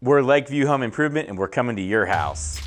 We're Lakeview Home Improvement and we're coming to your house.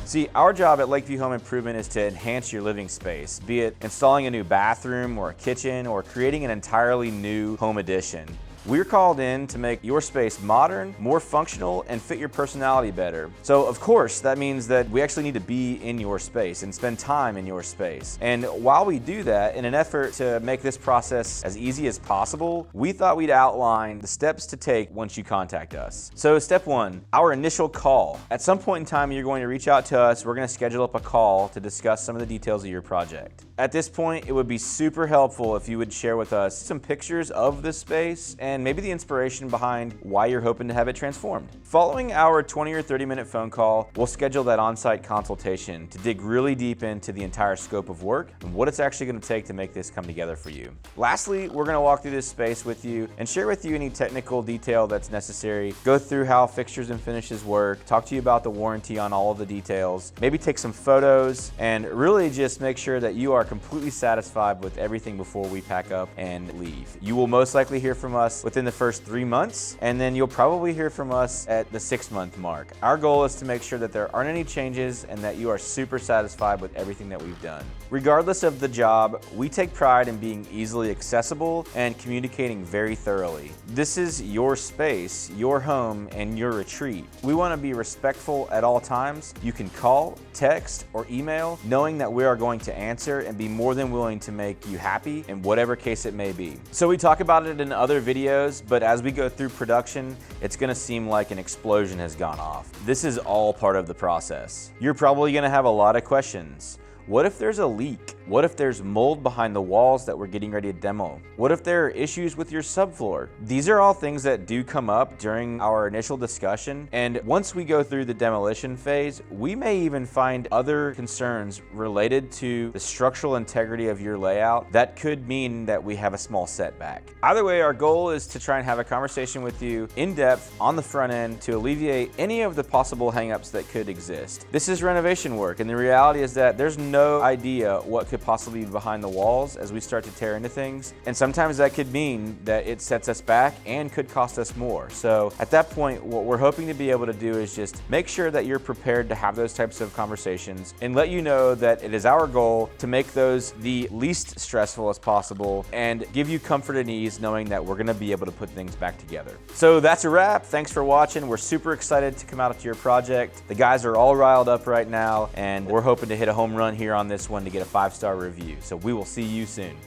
See, our job at Lakeview Home Improvement is to enhance your living space, be it installing a new bathroom or a kitchen or creating an entirely new home addition. We're called in to make your space modern, more functional, and fit your personality better. So of course, that means that we actually need to be in your space and spend time in your space. And while we do that, in an effort to make this process as easy as possible, we thought we'd outline the steps to take once you contact us. So step one, our initial call. At some point in time, you're going to reach out to us. We're going to schedule up a call to discuss some of the details of your project. At this point, it would be super helpful if you would share with us some pictures of the space and maybe the inspiration behind why you're hoping to have it transformed. Following our 20 or 30-minute phone call, we'll schedule that on-site consultation to dig really deep into the entire scope of work and what it's actually going to take to make this come together for you. Lastly, we're going to walk through this space with you and share with you any technical detail that's necessary, go through how fixtures and finishes work, talk to you about the warranty on all of the details, maybe take some photos, and really just make sure that you are completely satisfied with everything before we pack up and leave. You will most likely hear from us within the first 3 months, and then you'll probably hear from us at the 6-month mark. Our goal is to make sure that there aren't any changes and that you are super satisfied with everything that we've done. Regardless of the job, we take pride in being easily accessible and communicating very thoroughly. This is your space, your home, and your retreat. We want to be respectful at all times. You can call, text, or email, knowing that we are going to answer and be more than willing to make you happy in whatever case it may be. So we talk about it in other videos, but as we go through production, it's going to seem like an explosion has gone off. This is all part of the process. You're probably going to have a lot of questions. What if there's a leak? What if there's mold behind the walls that we're getting ready to demo? What if there are issues with your subfloor? These are all things that do come up during our initial discussion, and once we go through the demolition phase, we may even find other concerns related to the structural integrity of your layout that could mean that we have a small setback. Either way, our goal is to try and have a conversation with you in depth on the front end to alleviate any of the possible hangups that could exist. This is renovation work, and the reality is that there's no idea what could possibly be behind the walls as we start to tear into things, and sometimes that could mean that it sets us back and could cost us more. So at that point, what we're hoping to be able to do is just make sure that you're prepared to have those types of conversations and let you know that it is our goal to make those the least stressful as possible and give you comfort and ease knowing that we're going to be able to put things back together. So that's a wrap. Thanks for watching. We're super excited to come out to your project. The guys are all riled up right now, and we're hoping to hit a home run here on this one to get a 5-star review. So we will see you soon.